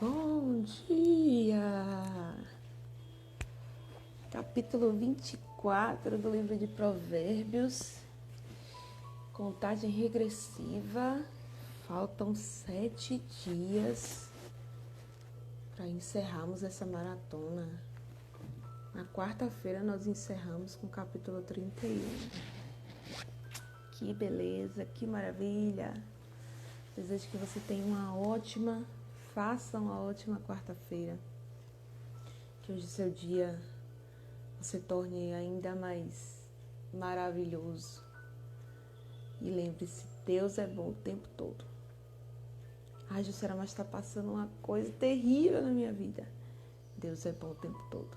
Bom dia! Capítulo 24 do livro de Provérbios. Contagem regressiva. Faltam 7 dias para encerrarmos essa maratona. Na quarta-feira nós encerramos com o capítulo 31. Que beleza, que maravilha! Desejo que você tenha faça uma ótima quarta-feira. Que hoje seu dia se torne ainda mais maravilhoso. E lembre-se, Deus é bom o tempo todo. Ai, Jussara, mas está passando uma coisa terrível na minha vida. Deus é bom o tempo todo.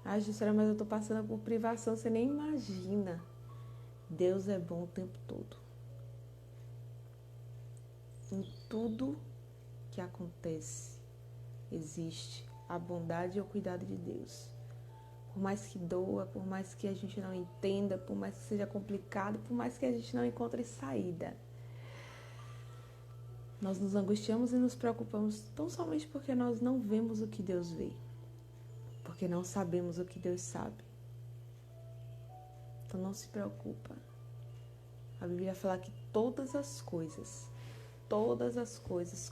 Ai, Jussara, mas eu estou passando por privação, você nem imagina. Deus é bom o tempo todo. Em tudo que acontece, existe a bondade e o cuidado de Deus. Por mais que doa, por mais que a gente não entenda, por mais que seja complicado, por mais que a gente não encontre saída. Nós nos angustiamos e nos preocupamos tão somente porque nós não vemos o que Deus vê. Porque não sabemos o que Deus sabe. Então não se preocupa. A Bíblia fala que todas as coisas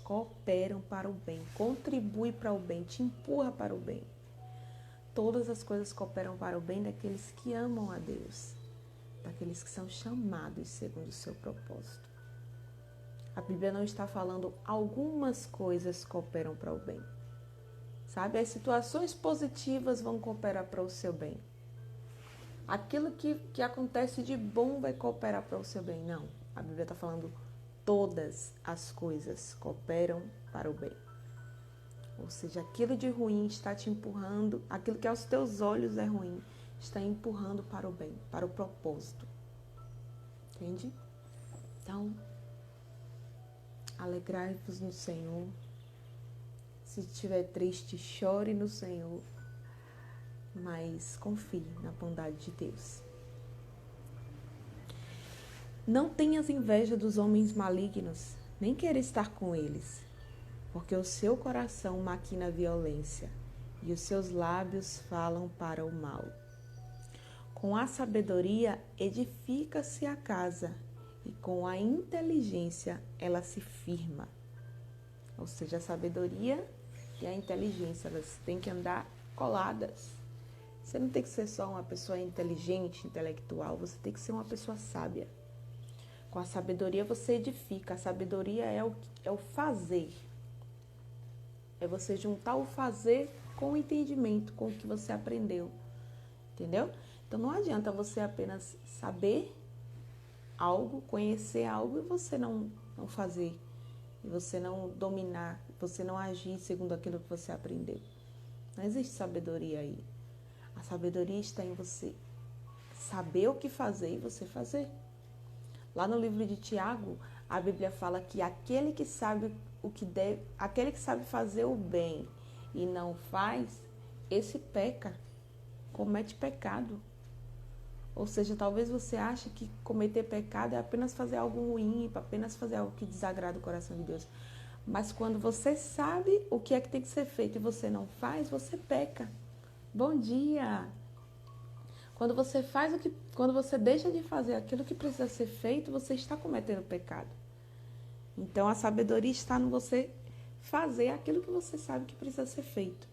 cooperam para o bem, contribuem para o bem, te empurra para o bem. Todas as coisas cooperam para o bem daqueles que amam a Deus, daqueles que são chamados segundo o seu propósito. A Bíblia não está falando algumas coisas cooperam para o bem. Sabe? As situações positivas vão cooperar para o seu bem. Aquilo que acontece de bom vai cooperar para o seu bem. Não. A Bíblia está falando todas as coisas cooperam para o bem. Ou seja, aquilo de ruim está te empurrando, aquilo que aos teus olhos é ruim, está empurrando para o bem, para o propósito. Entende? Então, alegrai-vos no Senhor. Se estiver triste, chore no Senhor, mas confie na bondade de Deus. Não tenhas inveja dos homens malignos, nem queira estar com eles, porque o seu coração maquina violência e os seus lábios falam para o mal. Com a sabedoria edifica-se a casa e com a inteligência ela se firma. Ou seja, a sabedoria e a inteligência, elas têm que andar coladas. Você não tem que ser só uma pessoa inteligente, intelectual, você tem que ser uma pessoa sábia. Com a sabedoria você edifica, a sabedoria é o fazer. É você juntar o fazer com o entendimento, com o que você aprendeu. Entendeu? Então não adianta você apenas saber algo, conhecer algo e você não fazer. E você não dominar, você não agir segundo aquilo que você aprendeu. Não existe sabedoria aí. A sabedoria está em você saber o que fazer e você fazer. Lá no livro de Tiago, a Bíblia fala que aquele que sabe aquele que sabe fazer o bem e não faz, esse peca, comete pecado. Ou seja, talvez você ache que cometer pecado é apenas fazer algo ruim, apenas fazer algo que desagrada o coração de Deus. Mas quando você sabe o que é que tem que ser feito e você não faz, você peca. Bom dia! Quando você deixa de fazer aquilo que precisa ser feito, você está cometendo pecado. Então a sabedoria está no você fazer aquilo que você sabe que precisa ser feito.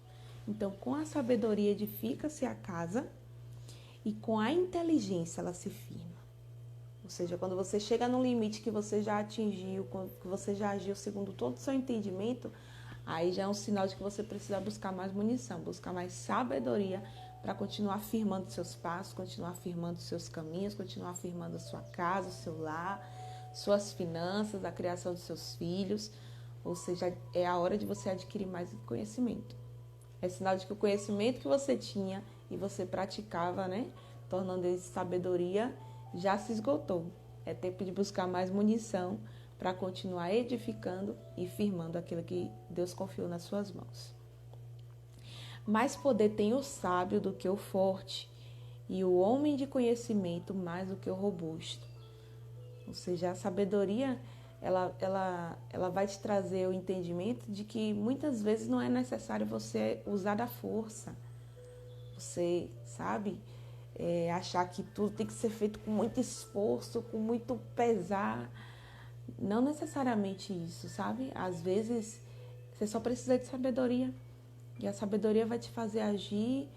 Então com a sabedoria edifica-se a casa e com a inteligência ela se firma. Ou seja, quando você chega no limite que você já atingiu, que você já agiu segundo todo o seu entendimento, aí já é um sinal de que você precisa buscar mais munição, buscar mais sabedoria para continuar firmando seus passos, continuar firmando seus caminhos, continuar firmando a sua casa, o seu lar, suas finanças, a criação dos seus filhos. Ou seja, é a hora de você adquirir mais conhecimento. É sinal de que o conhecimento que você tinha e você praticava, né, tornando isso sabedoria, já se esgotou. É tempo de buscar mais munição para continuar edificando e firmando aquilo que Deus confiou nas suas mãos. Mais poder tem o sábio do que o forte, e o homem de conhecimento mais do que o robusto. Ou seja, a sabedoria ela vai te trazer o entendimento de que muitas vezes não é necessário você usar da força. Você, sabe, achar que tudo tem que ser feito com muito esforço, com muito pesar. Não necessariamente isso, sabe? Às vezes você só precisa de sabedoria. E a sabedoria vai te fazer agir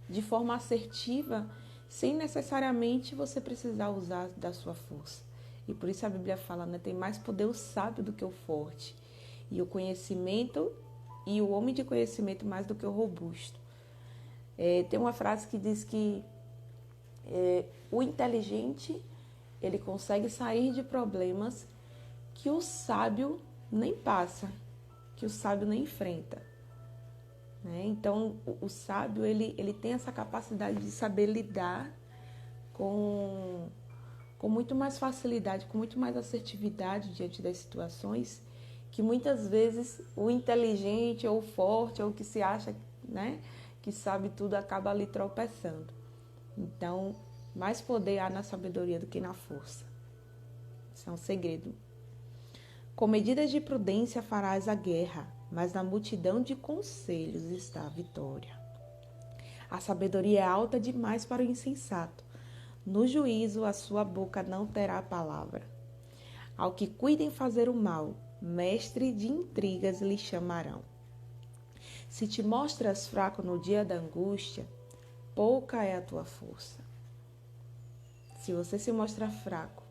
de forma assertiva, sem necessariamente você precisar usar da sua força. E por isso a Bíblia fala, né? Tem mais poder o sábio do que o forte. E o conhecimento, e o homem de conhecimento mais do que o robusto. Tem uma frase que diz que o inteligente, ele consegue sair de problemas que o sábio nem passa, que o sábio nem enfrenta. Né? Então, o sábio, ele tem essa capacidade de saber lidar com muito mais facilidade, com muito mais assertividade diante das situações, que muitas vezes o inteligente ou o forte, ou o que se acha, né, que sabe tudo, acaba ali tropeçando. Então, mais poder há na sabedoria do que na força. Isso é um segredo. Com medidas de prudência farás a guerra, mas na multidão de conselhos está a vitória. A sabedoria é alta demais para o insensato. No juízo a sua boca não terá palavra. Ao que cuida em fazer o mal, mestre de intrigas lhe chamarão. Se te mostras fraco no dia da angústia, pouca é a tua força. Se você se mostra fraco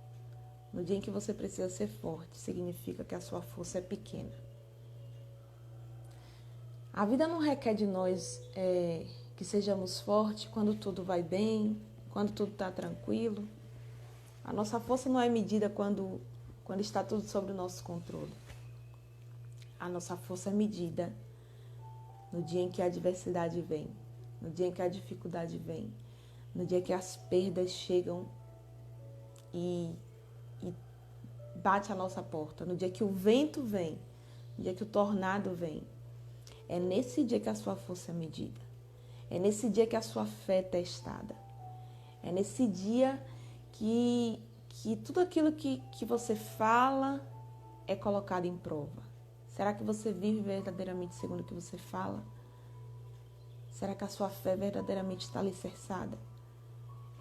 no dia em que você precisa ser forte, significa que a sua força é pequena. A vida não requer de nós que sejamos fortes quando tudo vai bem, quando tudo está tranquilo. A nossa força não é medida quando está tudo sob o nosso controle. A nossa força é medida no dia em que a adversidade vem, no dia em que a dificuldade vem, no dia que as perdas chegam e bate a nossa porta, no dia que o vento vem, no dia que o tornado vem. É nesse dia que a sua força é medida. É nesse dia que a sua fé é testada. É nesse dia que tudo aquilo que você fala é colocado em prova. Será que você vive verdadeiramente segundo o que você fala? Será que a sua fé verdadeiramente está alicerçada?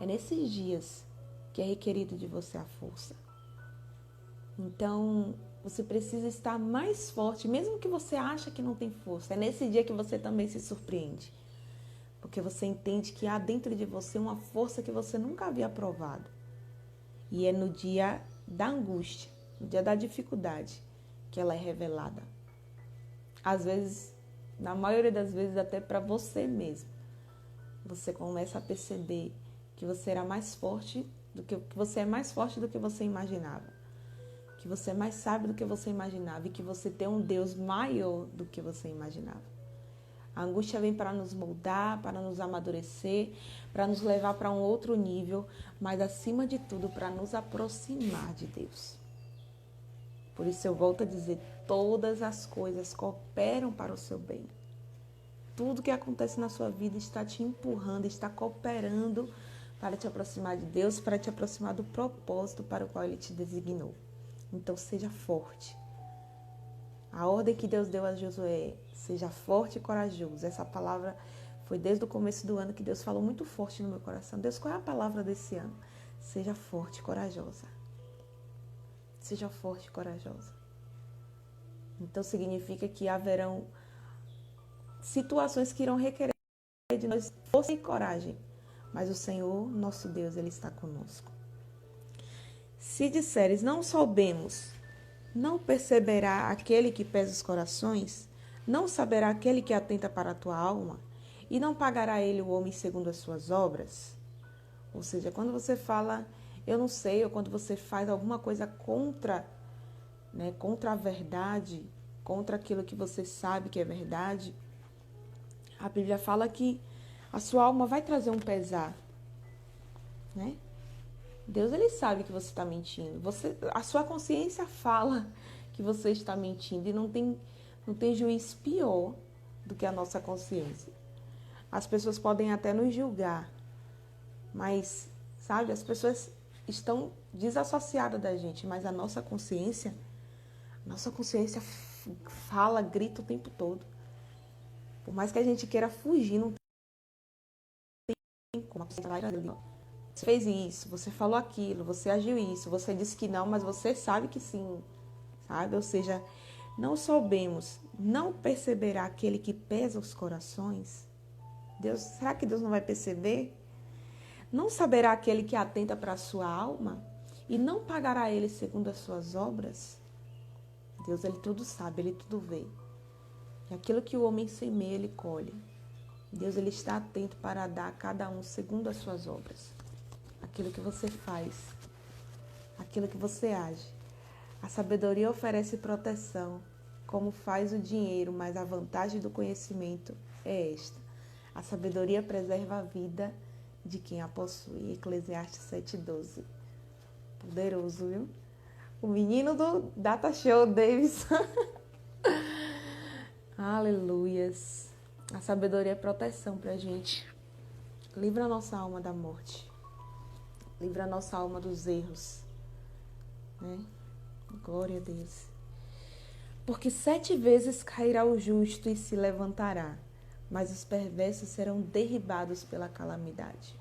É nesses dias que é requerido de você a força. Então, você precisa estar mais forte, mesmo que você ache que não tem força. É nesse dia que você também se surpreende. Porque você entende que há dentro de você uma força que você nunca havia provado. E é no dia da angústia, no dia da dificuldade, que ela é revelada. Às vezes, na maioria das vezes, até para você mesmo. Você começa a perceber que você era mais forte que você é mais forte do que você imaginava. Que você é mais sábio do que você imaginava e que você tem um Deus maior do que você imaginava. A angústia vem para nos moldar, para nos amadurecer, para nos levar para um outro nível, mas acima de tudo para nos aproximar de Deus. Por isso eu volto a dizer, todas as coisas cooperam para o seu bem. Tudo que acontece na sua vida está te empurrando, está cooperando para te aproximar de Deus, para te aproximar do propósito para o qual Ele te designou. Então seja forte. A ordem que Deus deu a Josué é: seja forte e corajoso. Essa palavra foi desde o começo do ano que Deus falou muito forte no meu coração. Deus, qual é a palavra desse ano? Seja forte e corajosa. Seja forte e corajosa. Então significa que haverão situações que irão requerer de nós força e coragem. Mas o Senhor, nosso Deus, Ele está conosco. Se disseres, não soubemos, não perceberá aquele que pesa os corações? Não saberá aquele que atenta para a tua alma? E não pagará ele o homem segundo as suas obras? Ou seja, quando você fala, eu não sei, ou quando você faz alguma coisa contra a verdade, contra aquilo que você sabe que é verdade, a Bíblia fala que a sua alma vai trazer um pesar, né? Deus, Ele sabe que você está mentindo. A sua consciência fala que você está mentindo e não tem juiz pior do que a nossa consciência. As pessoas podem até nos julgar, mas, sabe, as pessoas estão desassociada da gente, mas a nossa consciência fala, grita o tempo todo. Por mais que a gente queira fugir, não tem como. Você fez isso, você falou aquilo, você agiu isso, você disse que não, mas você sabe que sim, sabe? Ou seja, não soubemos, não perceberá aquele que pesa os corações? Deus, será que Deus não vai perceber? Não saberá aquele que atenta para a sua alma? E não pagará ele segundo as suas obras? Deus, ele tudo sabe, ele tudo vê. E aquilo que o homem semeia, ele colhe. Deus, ele está atento para dar a cada um segundo as suas obras. Aquilo que você faz, aquilo que você age. A sabedoria oferece proteção, como faz o dinheiro, mas a vantagem do conhecimento é esta. A sabedoria preserva a vida de quem a possui. Eclesiastes 7:12. Poderoso, viu? O menino do Data Show, Davidson. Aleluias. A sabedoria é proteção pra gente. Livra a nossa alma da morte. Livra a nossa alma dos erros. Né? Glória a Deus. Porque 7 vezes cairá o justo e se levantará, mas os perversos serão derribados pela calamidade.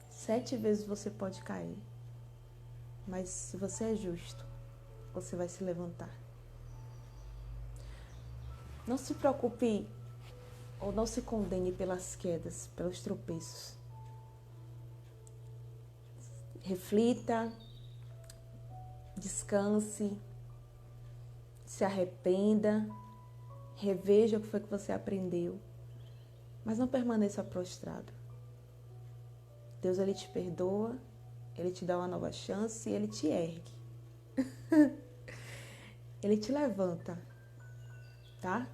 7 vezes você pode cair, mas se você é justo, você vai se levantar. Não se preocupe ou não se condene pelas quedas, pelos tropeços. Reflita, descanse, se arrependa, reveja o que foi que você aprendeu, mas não permaneça prostrado. Deus, ele te perdoa, ele te dá uma nova chance e ele te ergue. Ele te levanta, tá?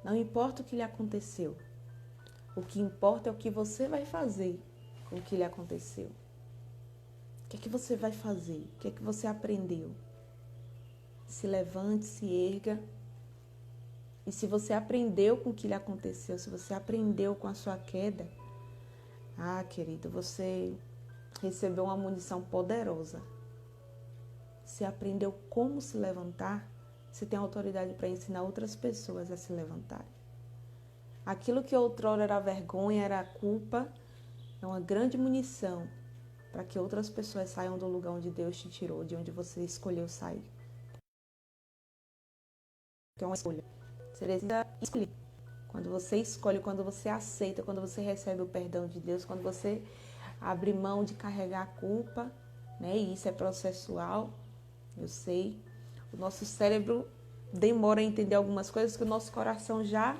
Não importa o que lhe aconteceu. O que importa é o que você vai fazer com o que lhe aconteceu. O que é que você vai fazer? O que é que você aprendeu? Se levante, se erga. E se você aprendeu com o que lhe aconteceu, se você aprendeu com a sua queda, querido, você recebeu uma munição poderosa. Você aprendeu como se levantar, você tem autoridade para ensinar outras pessoas a se levantarem. Aquilo que outrora era vergonha, era culpa, é uma grande munição para que outras pessoas saiam do lugar onde Deus te tirou, de onde você escolheu sair. É uma escolha. Você precisa escolher. Quando você escolhe, quando você aceita, quando você recebe o perdão de Deus, quando você abre mão de carregar a culpa, né? E isso é processual, eu sei. O nosso cérebro demora a entender algumas coisas que o nosso coração já...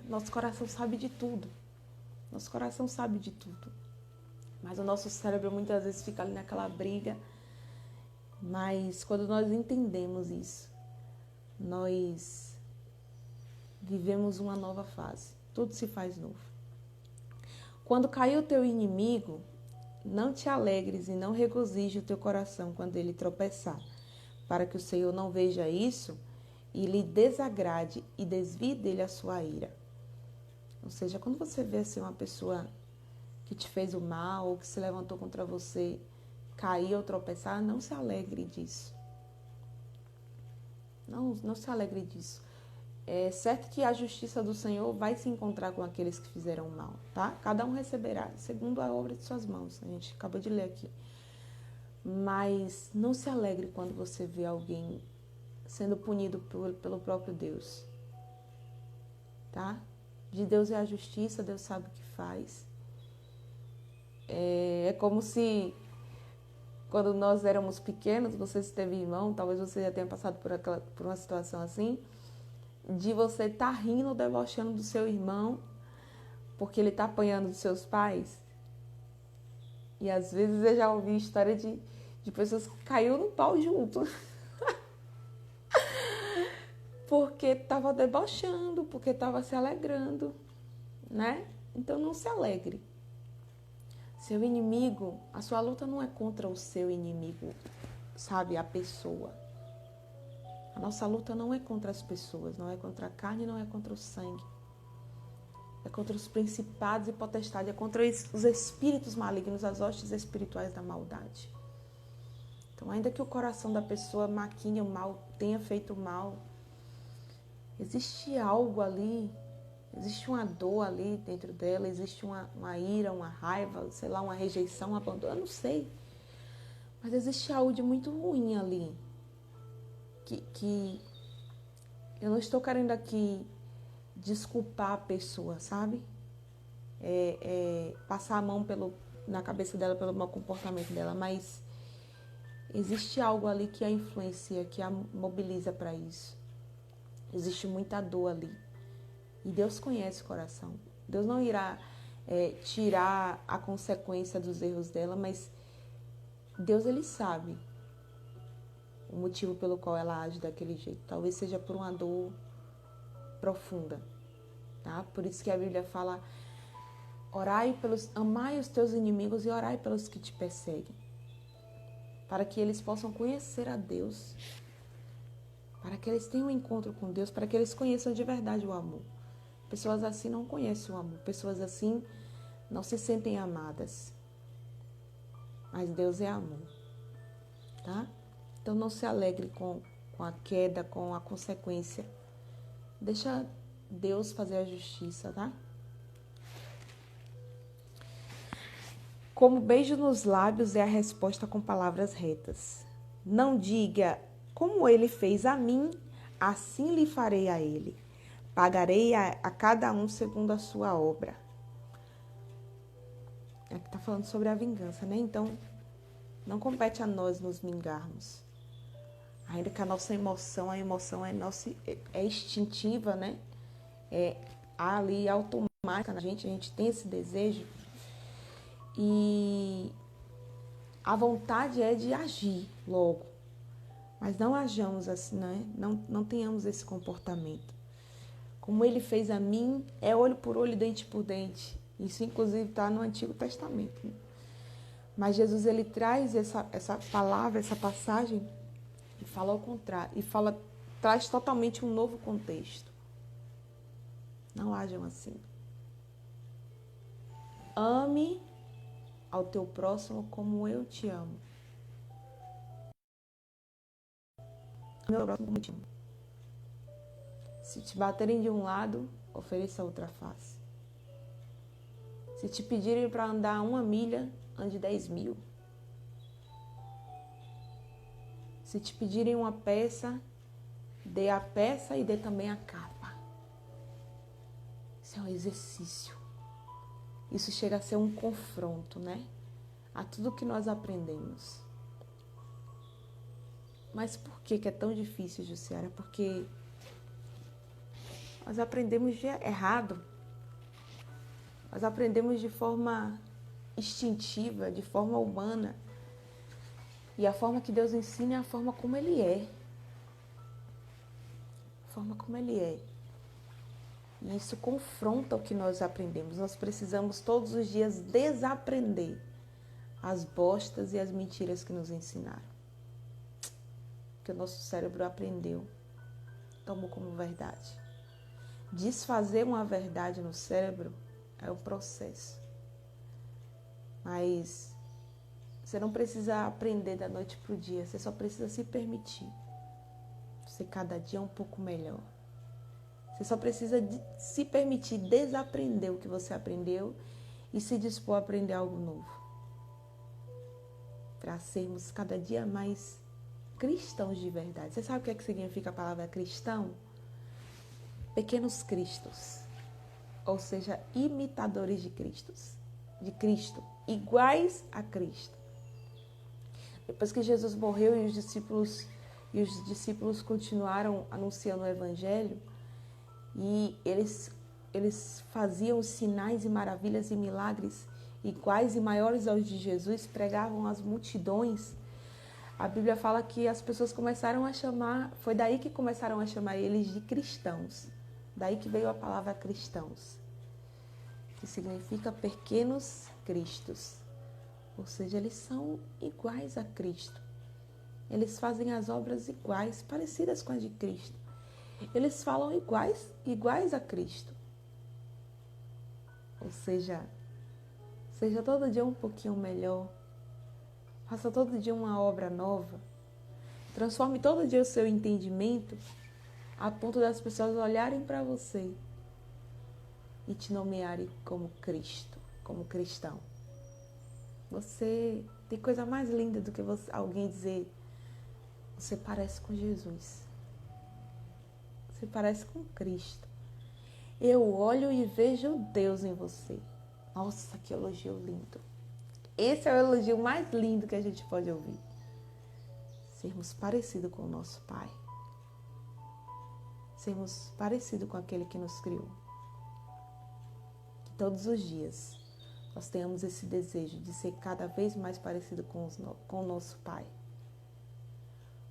Nosso coração sabe de tudo. Nosso coração sabe de tudo. Mas o nosso cérebro muitas vezes fica ali naquela briga. Mas quando nós entendemos isso, nós vivemos uma nova fase. Tudo se faz novo. Quando cair o teu inimigo, não te alegres e não regozije o teu coração quando ele tropeçar, para que o Senhor não veja isso e lhe desagrade e desvie dele a sua ira. Ou seja, quando você vê assim, uma pessoa que te fez o mal ou que se levantou contra você, cair ou tropeçar, não se alegre disso. Não se alegre disso. É certo que a justiça do Senhor vai se encontrar com aqueles que fizeram mal, tá? Cada um receberá, segundo a obra de suas mãos. A gente acabou de ler aqui. Mas não se alegre quando você vê alguém sendo punido pelo próprio Deus, tá? De Deus é a justiça, Deus sabe o que faz. É como se, quando nós éramos pequenos, você teve irmão, talvez você já tenha passado por uma situação assim, de você estar rindo, debochando do seu irmão, porque ele está apanhando dos seus pais. E às vezes eu já ouvi história de pessoas que caiu no pau junto. Porque estava debochando, porque estava se alegrando, né? Então não se alegre. Seu inimigo, a sua luta não é contra o seu inimigo, sabe? A pessoa. A nossa luta não é contra as pessoas, não é contra a carne, não é contra o sangue. é contra os principados e potestades, é contra os espíritos malignos, as hostes espirituais da maldade. Então, ainda que o coração da pessoa maquine o mal, tenha feito o mal, existe algo ali, existe uma dor ali dentro dela, existe uma ira, uma raiva, sei lá, uma rejeição, um abandono, eu não sei. Mas existe algo de muito ruim ali, que eu não estou querendo aqui desculpar a pessoa, sabe? Passar a mão na cabeça dela pelo mau comportamento dela, mas existe algo ali que a influencia, que a mobiliza para isso. Existe muita dor ali. E Deus conhece o coração. Deus não irá tirar a consequência dos erros dela, mas Deus, ele sabe o motivo pelo qual ela age daquele jeito. Talvez seja por uma dor profunda, tá? Por isso que a Bíblia fala: amai os teus inimigos e orai pelos que te perseguem, para que eles possam conhecer a Deus, para que eles tenham um encontro com Deus, para que eles conheçam de verdade o amor. Pessoas assim não conhecem o amor, pessoas assim não se sentem amadas, mas Deus é amor, tá? Então não se alegre com a queda, com a consequência. Deixa Deus fazer a justiça, tá? Como beijo nos lábios é a resposta com palavras retas. Não diga: como ele fez a mim, assim lhe farei a ele. Pagarei a cada um segundo a sua obra. Aqui está falando sobre a vingança, né? Então, não compete a nós nos vingarmos. Ainda que a nossa emoção, é instintiva, né? É ali automática na gente, a gente tem esse desejo. E a vontade é de agir logo. Mas não hajamos assim, né? Não tenhamos esse comportamento. Como ele fez a mim, é olho por olho, dente por dente. Isso, inclusive, está no Antigo Testamento, né? Mas Jesus, ele traz essa palavra, essa passagem, e fala ao contrário. E traz totalmente um novo contexto. Não hajam assim. Ame ao teu próximo como eu te amo. Meu próximo como eu te amo. Se te baterem de um lado, ofereça outra face. Se te pedirem para andar 1 milha, ande 10.000. Se te pedirem uma peça, dê a peça e dê também a capa. Isso é um exercício. Isso chega a ser um confronto, né? A tudo que nós aprendemos. Mas por que é tão difícil, Jussiara? Porque nós aprendemos de errado. Nós aprendemos de forma instintiva, de forma humana. E a forma que Deus ensina é a forma como Ele é. A forma como Ele é. E isso confronta o que nós aprendemos. Nós precisamos todos os dias desaprender as bostas e as mentiras que nos ensinaram. Que o nosso cérebro aprendeu, tomou como verdade. Desfazer uma verdade no cérebro é um processo. Mas você não precisa aprender da noite para o dia, você só precisa se permitir. Você cada dia é um pouco melhor. Você só precisa se permitir desaprender o que você aprendeu e se dispor a aprender algo novo. Para sermos cada dia mais cristãos de verdade. Você sabe o que significa a palavra cristão? Pequenos cristos. Ou seja, imitadores de Cristo, iguais a Cristo. Depois que Jesus morreu e os discípulos continuaram anunciando o Evangelho, e eles faziam sinais e maravilhas e milagres iguais e maiores aos de Jesus, pregavam às multidões. A Bíblia fala que as pessoas começaram a chamar, foi daí que começaram a chamar eles de cristãos. Daí que veio a palavra cristãos, que significa pequenos cristos. Ou seja, eles são iguais a Cristo. Eles fazem as obras iguais, parecidas com as de Cristo. Eles falam iguais a Cristo. Ou seja todo dia um pouquinho melhor. Faça todo dia uma obra nova. Transforme todo dia o seu entendimento a ponto das pessoas olharem para você e te nomearem como Cristo, como cristão. Você tem coisa mais linda do que alguém dizer: você parece com Jesus. Você parece com Cristo. Eu olho e vejo Deus em você. Nossa, que elogio lindo. Esse é o elogio mais lindo que a gente pode ouvir. Sermos parecidos com o nosso Pai. Sermos parecidos com aquele que nos criou. Que todos os dias nós tenhamos esse desejo de ser cada vez mais parecido com o nosso Pai.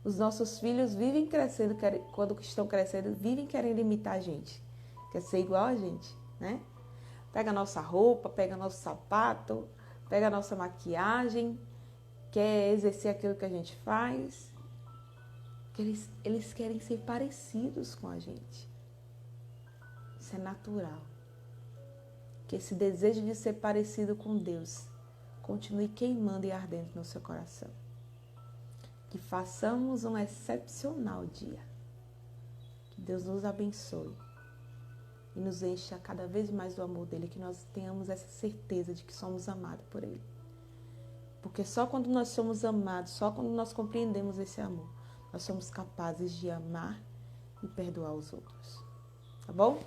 Os nossos filhos vivem crescendo, quando estão crescendo, vivem querendo imitar a gente. Quer ser igual a gente, né? Pega a nossa roupa, pega nosso sapato, pega a nossa maquiagem, quer exercer aquilo que a gente faz. Eles querem ser parecidos com a gente. Isso é natural. Que esse desejo de ser parecido com Deus continue queimando e ardendo no seu coração. Que façamos um excepcional dia. Que Deus nos abençoe e nos encha cada vez mais do amor dele, que nós tenhamos essa certeza de que somos amados por ele. Porque só quando nós somos amados, só quando nós compreendemos esse amor, nós somos capazes de amar e perdoar os outros. Tá bom?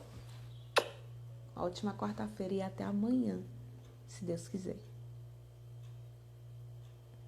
Uma ótima quarta-feira e até amanhã, se Deus quiser.